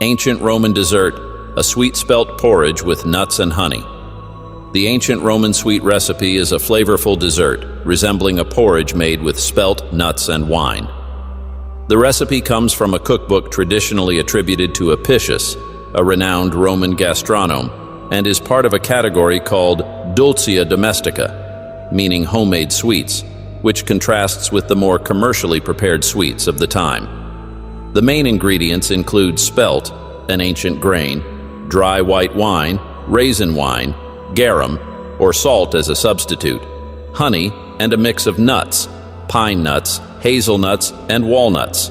Ancient Roman dessert, a sweet spelt porridge with nuts and honey. The ancient Roman sweet recipe is a flavorful dessert, resembling a porridge made with spelt, nuts, and wine. The recipe comes from a cookbook traditionally attributed to Apicius, a renowned Roman gastronome, and is part of a category called dulcia domestica, meaning homemade sweets, which contrasts with the more commercially prepared sweets of the time. The main ingredients include spelt, an ancient grain, dry white wine, raisin wine, garum, or salt as a substitute, honey, and a mix of nuts, pine nuts, hazelnuts, and walnuts.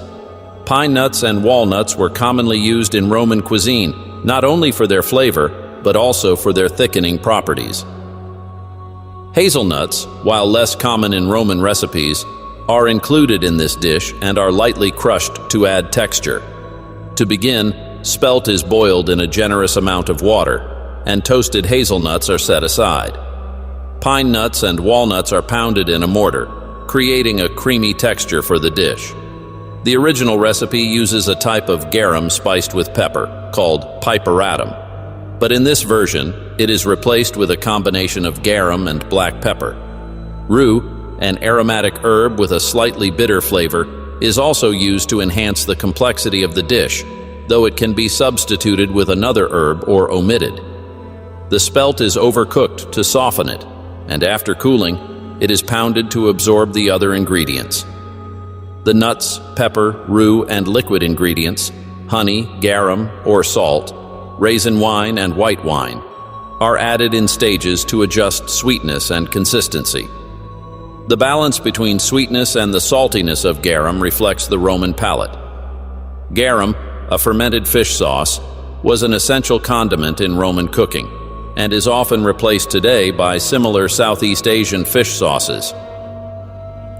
Pine nuts and walnuts were commonly used in Roman cuisine, not only for their flavor, but also for their thickening properties. Hazelnuts, while less common in Roman recipes, are included in this dish and are lightly crushed to add texture. To begin, spelt is boiled in a generous amount of water, and toasted hazelnuts are set aside. Pine nuts and walnuts are pounded in a mortar, creating a creamy texture for the dish. The original recipe uses a type of garum spiced with pepper, called piperatum. But in this version, it is replaced with a combination of garum and black pepper. Rue, an aromatic herb with a slightly bitter flavor, is also used to enhance the complexity of the dish, though it can be substituted with another herb or omitted. The spelt is overcooked to soften it, and after cooling, it is pounded to absorb the other ingredients. The nuts, pepper, rue, and liquid ingredients, honey, garum, or salt, raisin wine, and white wine, are added in stages to adjust sweetness and consistency. The balance between sweetness and the saltiness of garum reflects the Roman palate. Garum, a fermented fish sauce, was an essential condiment in Roman cooking, and is often replaced today by similar Southeast Asian fish sauces.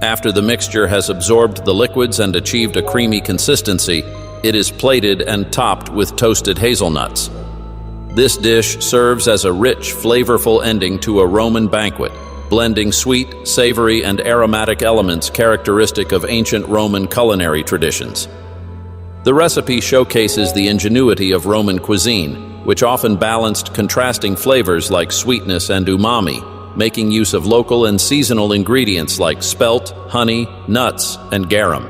After the mixture has absorbed the liquids and achieved a creamy consistency, it is plated and topped with toasted hazelnuts. This dish serves as a rich, flavorful ending to a Roman banquet, blending sweet, savory, and aromatic elements characteristic of ancient Roman culinary traditions. The recipe showcases the ingenuity of Roman cuisine, which often balanced contrasting flavors like sweetness and umami, making use of local and seasonal ingredients like spelt, honey, nuts, and garum.